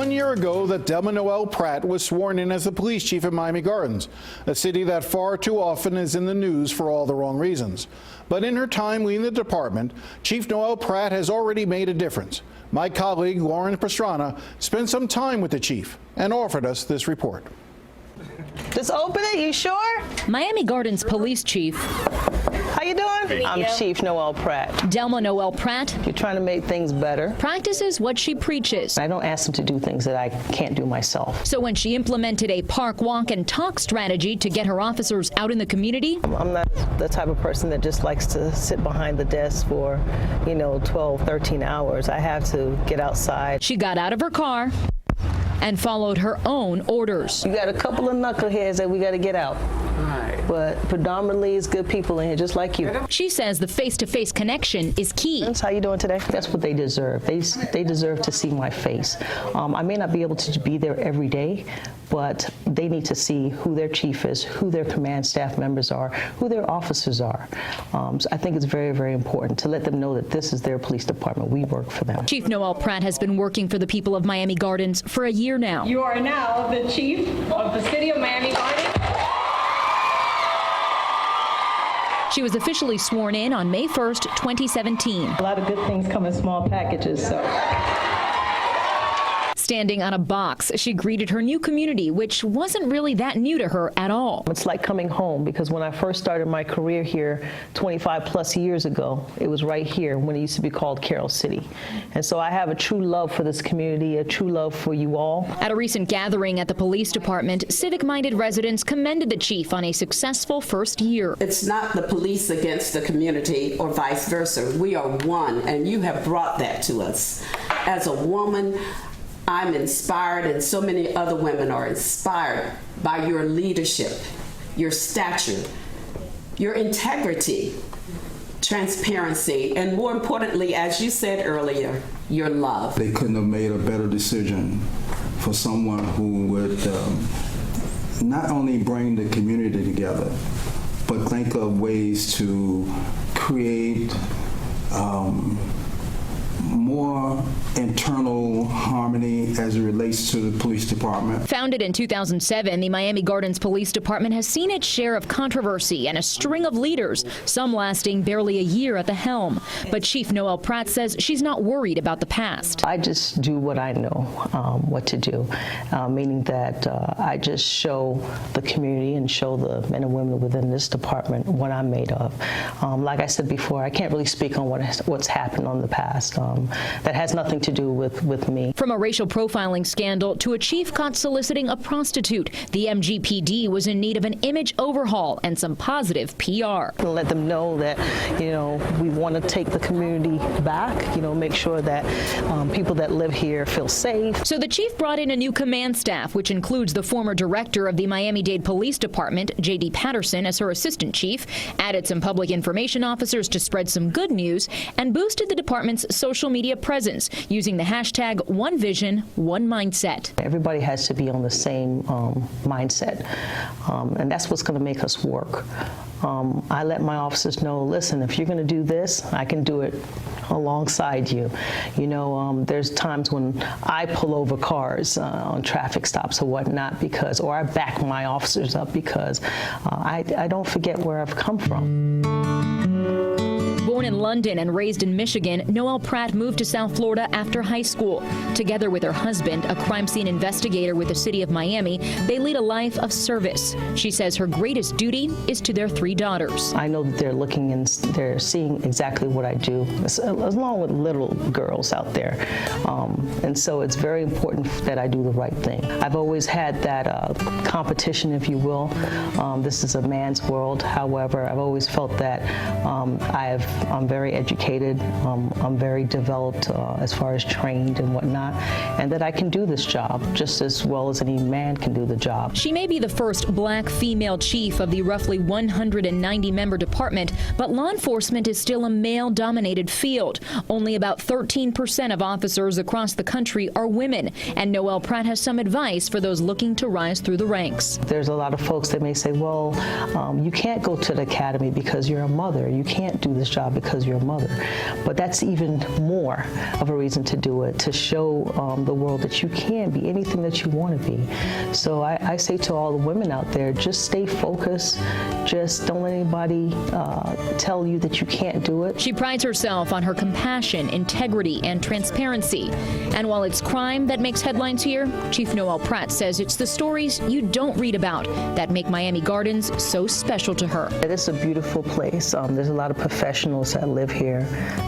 1 year ago that Noel-Pratt was sworn in as the police chief of Miami Gardens, a city that far too often is in the news for all the wrong reasons. But in her time leading the department, Chief Noel-Pratt has already made a difference. My colleague Lauren Pastrana spent some time with the chief and offered us this report. Just open it, you sure? Miami Gardens police chief. How you doing? I'm Chief Noel-Pratt. Noel-Pratt. You're trying to make things better. Practices what she preaches. I don't ask them to do things that I can't do myself. So when she implemented a park, walk, and talk strategy to get her officers out in the community. I'm not the type of person that just likes to sit behind the desk for, 12, 13 hours. I have to get outside. She got out of her car and followed her own orders. You got a couple of knuckleheads that we got to get out. Right. But predominantly it's good people in here, just like you. She says the face-to-face connection is key. How you doing today? That's what they deserve. They deserve to see my face. I may not be able to be there every day, but they need to see who their chief is, who their command staff members are, who their officers are. So I think it's very, very important to let them know that this is their police department. We work for them. Chief Noel-Pratt has been working for the people of Miami Gardens for a year now. You are now the chief of the city of Miami Gardens. She was officially sworn in on May 1st, 2017. A lot of good things come in small packages, so. Standing on a box, she greeted her new community, which wasn't really that new to her at all. It's like coming home, because when I first started my career here 25 plus years ago, it was right here when it used to be called Carroll City. And so I have a true love for this community, a true love for you all. At a recent gathering at the police department, civic-minded residents commended the chief on a successful first year. It's not the police against the community or vice versa. We are one, and you have brought that to us. As a woman, I'm inspired, and so many other women are inspired by your leadership, your stature, your integrity, transparency, and more importantly, as you said earlier, your love. They couldn't have made a better decision for someone who would not only bring the community together, but think of ways to create more internal harmony as it relates to the police department. Founded in 2007, the Miami Gardens Police Department has seen its share of controversy and a string of leaders, some lasting barely a year at the helm. But Chief Noel-Pratt says she's not worried about the past. I just do what I know what to do, meaning that I just show the community and show the men and women within this department what I'm made of. Like I said before, I can't really speak on what's happened on the past. That has nothing to do with me. From a racial profiling scandal to a chief caught soliciting a prostitute, the MGPD was in need of an image overhaul and some positive PR. Let them know that, we want to take the community back, make sure that people that live here feel safe. So the chief brought in a new command staff, which includes the former director of the Miami-Dade Police Department, J.D. Patterson, as her assistant chief, added some public information officers to spread some good news, and boosted the department's social media presence using the hashtag One Vision, One Mindset. Everybody has to be on the same mindset, and that's what's going to make us work. I let my officers know, listen, if you're going to do this, I can do it alongside you. There's times when I pull over cars on traffic stops or whatnot or I back my officers up because I don't forget where I've come from. Born in London and raised in Michigan, Noel-Pratt moved to South Florida after high school. Together with her husband, a crime scene investigator with the city of Miami, they lead a life of service. She says her greatest duty is to their 3 daughters. I know that they're looking and they're seeing exactly what I do, along with little girls out there. And so it's very important that I do the right thing. I've always had that competition, if you will. This is a man's world. However, I've always felt that I'm very educated, I'm very developed as far as trained and whatnot, and that I can do this job just as well as any man can do the job. She may be the first black female chief of the roughly 190-member department, but law enforcement is still a male-dominated field. Only about 13% of officers across the country are women, and Noel-Pratt has some advice for those looking to rise through the ranks. There's a lot of folks that may say, well, you can't go to the academy because you're a mother. You can't do this job because you're a mother. But that's even more of a reason to do it, to show the world that you can be anything that you want to be. So I say to all the women out there, just stay focused. Just don't let anybody tell you that you can't do it. She prides herself on her compassion, integrity, and transparency. And while it's crime that makes headlines here, Chief Noel-Pratt says it's the stories you don't read about that make Miami Gardens so special to her. It's a beautiful place. There's a lot of professionals that live here.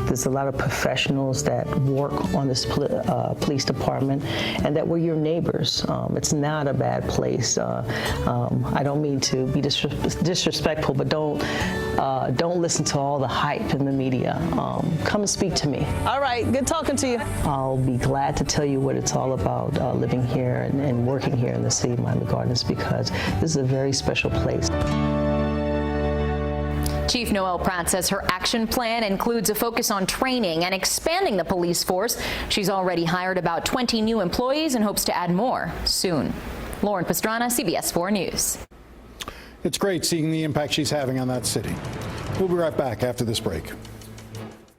There's a lot of professionals that work on this police department and that were your neighbors. It's not a bad place. I don't mean to be disrespectful, but don't listen to all the hype in the media. Come and speak to me. All right, good talking to you. I'll be glad to tell you what it's all about living here and working here in the city of Miami Gardens, because this is a very special place. Chief Noel-Pratt says her action plan includes a focus on training and expanding the police force. She's already hired about 20 new employees and hopes to add more soon. Lauren Pastrana, CBS 4 News. It's great seeing the impact she's having on that city. We'll be right back after this break.